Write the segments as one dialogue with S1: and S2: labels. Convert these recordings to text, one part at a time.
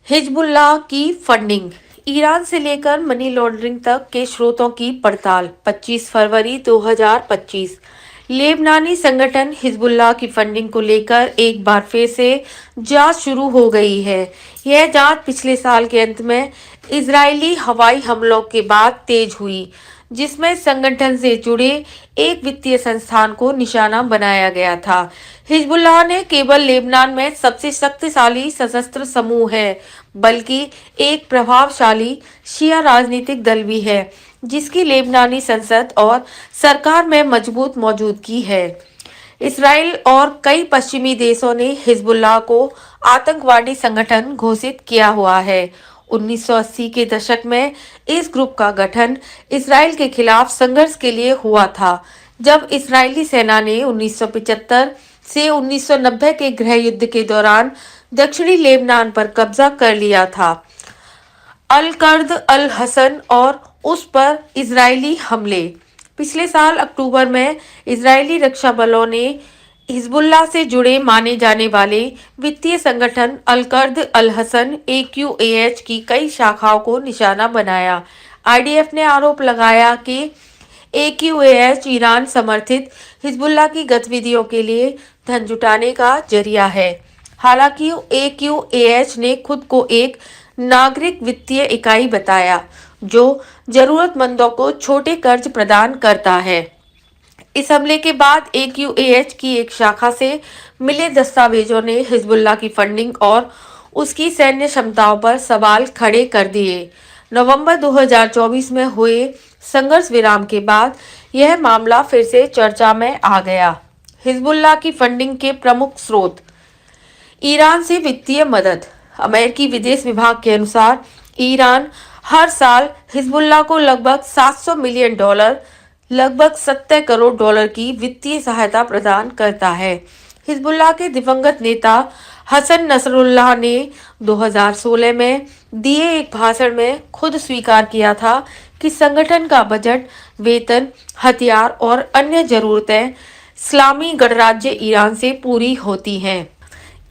S1: Hezbollah की funding, Iran से लेकर मनी लॉन्ड्रिंग तक के स्रोतों की पड़ताल। 25 फरवरी 2025। लेबनानी संगठन हिजबुल्लाह की फंडिंग को लेकर एक बार फिर से जांच शुरू हो गई है। यह जांच पिछले साल के अंत में इजरायली हवाई हमलों के बाद तेज हुई, जिसमें संगठन से जुड़े एक वित्तीय संस्थान को निशाना बनाया गया था। हिजबुल्लाह ने केवल लेबनान में सबसे शक्तिशाली सशस्त्र समूह है, बल्कि एक प्रभावशाली शिया राजनीतिक दल भी है, जिसकी लेबनानी संसद और सरकार में मजबूत मौजूदगी है। इसराइल और कई पश्चिमी देशों ने हिजबुल्लाह को आतंकवादी संगठन घोषित किया हुआ है। 1980 के दशक में इस ग्रुप का गठन इसराइल के खिलाफ संघर्ष के लिए हुआ था, जब इस्राएली सेना ने 1975 से 1990 के गृह युद्ध के दौरान दक्षिणी लेबनान पर कब्जा कर लिया था। अल कर्द अल हसन और उस पर इजरायली हमले। पिछले साल अक्टूबर में इजरायली रक्षा बलों ने हिजबुल्लाह से जुड़े माने जाने वाले वित्तीय संगठन अल कर्द अल हसन AQAH की कई शाखाओं को निशाना बनाया। IDF ने आरोप लगाया कि AQAH ईरान समर्थित हिजबुल्लाह की गतिविधियों के लिए धन जुटाने का जरिया है। हालांकि AQAH ने खुद को एक नागरिक वित्तीय इकाई बताया, जो जरूरतमंदों को छोटे कर्ज प्रदान करता है। इस हमले के बाद AQAH की एक शाखा से मिले दस्तावेजों ने हिजबुल्लाह की फंडिंग और उसकी सैन्य क्षमताओं पर सवाल खड़े कर दिए। नवंबर 2024 में हुए संघर्ष विराम के बाद यह मामला फिर से चर्चा में आ गया। हिजबुल्लाह की फंडिंग के प्रमुख स्रोत। ईरान से वित्तीय मदद। अमेरिकी विदेश विभाग के अनुसार ईरान हर साल हिजबुल्लाह को लगभग $700 मिलियन, लगभग 70 करोड़ डॉलर की वित्तीय सहायता प्रदान करता है। हिजबुल्लाह के दिवंगत नेता हसन नसरुल्लाह ने 2016 में दिए एक भाषण में खुद स्वीकार किया था कि संगठन का बजट, वेतन, हथियार और अन्य जरूरतें इस्लामी गणराज्य ईरान से पूरी होती हैं।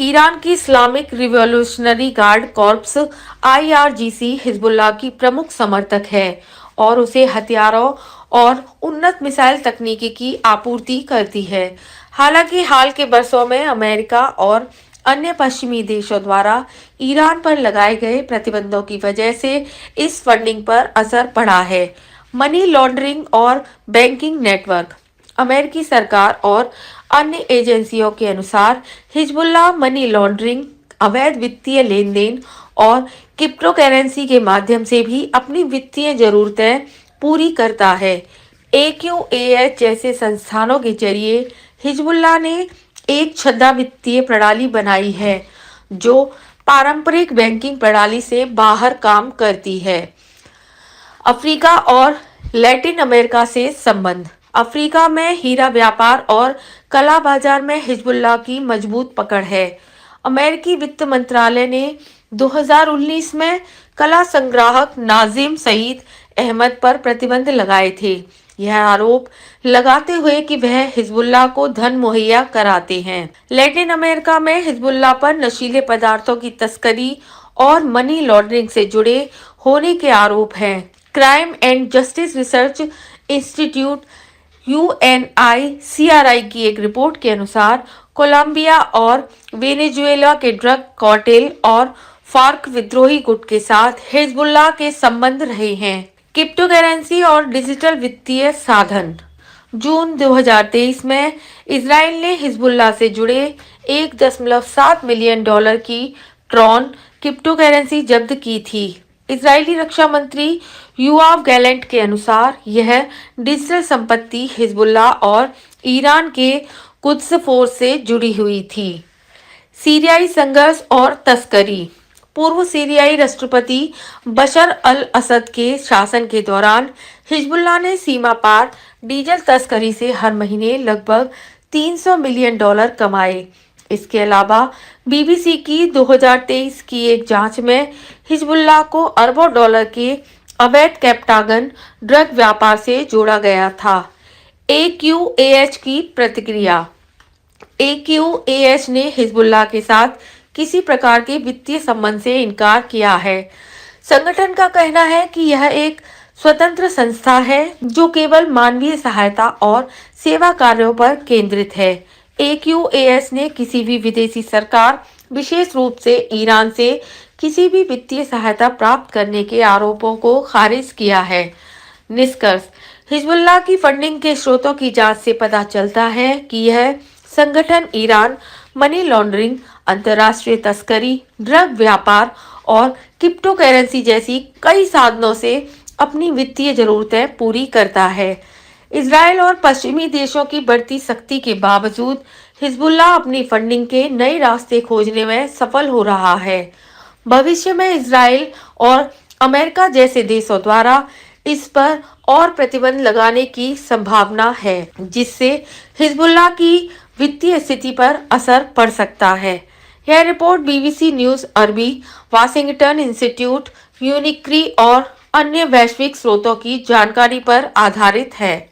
S1: ईरान की Islamic revolutionary guard corps IRGC Hezbollah की प्रमुख समर्थक है और उसे हथियारों और उन्नत मिसाइल तकनीकी की आपूर्ति करती है। हालांकि हाल के वर्षों में अमेरिका और अन्य पश्चिमी देशों द्वारा ईरान पर लगाए गए प्रतिबंधों की वजह से इस फंडिंग पर असर पड़ा है। मनी लॉन्ड्रिंग और बैंकिंग नेटवर्क। अमेरिकी सरकार और अन्य एजेंसियों के अनुसार हिजबुल्लाह मनी लॉन्ड्रिंग, अवैध वित्तीय लेन देन और क्रिप्टो करेंसी के माध्यम से भी अपनी वित्तीय जरूरतें पूरी करता है। AQAH जैसे संस्थानों के जरिए हिजबुल्लाह ने एक छद्म वित्तीय प्रणाली बनाई है, जो पारंपरिक बैंकिंग प्रणाली से बाहर काम करती है। अफ्रीका और लैटिन अमेरिका से संबंध। अफ्रीका में हीरा व्यापार और कला बाजार में हिजबुल्लाह की मजबूत पकड़ है। अमेरिकी वित्त मंत्रालय ने 2019 में कला संग्राहक नाजिम सईद अहमद पर प्रतिबंध लगाए थे, यह आरोप लगाते हुए कि वह हिजबुल्लाह को धन मुहैया कराते हैं। लैटिन अमेरिका में हिजबुल्लाह पर नशीले पदार्थों की तस्करी और मनी लॉन्ड्रिंग से जुड़े होने के आरोप हैं। Crime and justice research institute UNICRI की एक रिपोर्ट के अनुसार कोलंबिया और वेनेजुएला के ड्रग कार्टेल और फार्क विद्रोही गुट के साथ हिजबुल्लाह के संबंध रहे हैं। क्रिप्टो करेंसी और डिजिटल वित्तीय साधन। जून 2023 में इजराइल ने हिजबुल्लाह से जुड़े $1.7 मिलियन की ट्रॉन क्रिप्टो करेंसी जब्त की थी। इजरायली रक्षा मंत्री युआव गैलेंट के अनुसार यह डिजिटल संपत्ति हिजबुल्लाह और ईरान के कुद्स फोर्स से जुड़ी हुई थी। सीरियाई संघर्ष और तस्करी। पूर्व सीरियाई राष्ट्रपति बशर अल असद के शासन के दौरान हिजबुल्लाह ने सीमा पार डीजल तस्करी से हर महीने लगभग $300 मिलियन कमाए। इसके अलावा BBC की 2023 की एक जांच में हिजबुल्लाह को अरबों डॉलर के अवैध कैप्टागन ड्रग व्यापार से जोड़ा गया था। AQAH की प्रतिक्रिया। AQAH ने हिजबुल्लाह के साथ किसी प्रकार के वित्तीय संबंध से इनकार किया है। संगठन का कहना है कि यह एक स्वतंत्र संस्था है जो केवल मानवीय सहायता और सेवा कार्यों पर केंद्रित है। AQAS ने किसी भी विदेशी सरकार, विशेष रूप से ईरान से किसी भी वित्तीय सहायता प्राप्त करने के आरोपों को खारिज किया है। निष्कर्ष: हिजबुल्लाह की फंडिंग के स्रोतों की जांच से पता चलता है कि यह संगठन ईरान मनी लॉन्ड्रिंग, अंतर्राष्ट्रीय तस्करी, ड्रग व्यापार और क्रिप्टो करेंसी जैसी कई साधनों से अपनी वित्तीय जरूरतें पूरी करता है। इजराइल और पश्चिमी देशों की बढ़ती शक्ति के बावजूद हिजबुल्लाह अपनी फंडिंग के नए रास्ते खोजने में सफल हो रहा है। भविष्य में इजराइल और अमेरिका जैसे देशों द्वारा इस पर और प्रतिबंध लगाने की संभावना है, जिससे हिजबुल्लाह की वित्तीय स्थिति पर असर पड़ सकता है। यह रिपोर्ट BBC न्यूज अरबी, वाशिंगटन इंस्टीट्यूट, यूनिक्री और अन्य वैश्विक स्रोतों की जानकारी पर आधारित है।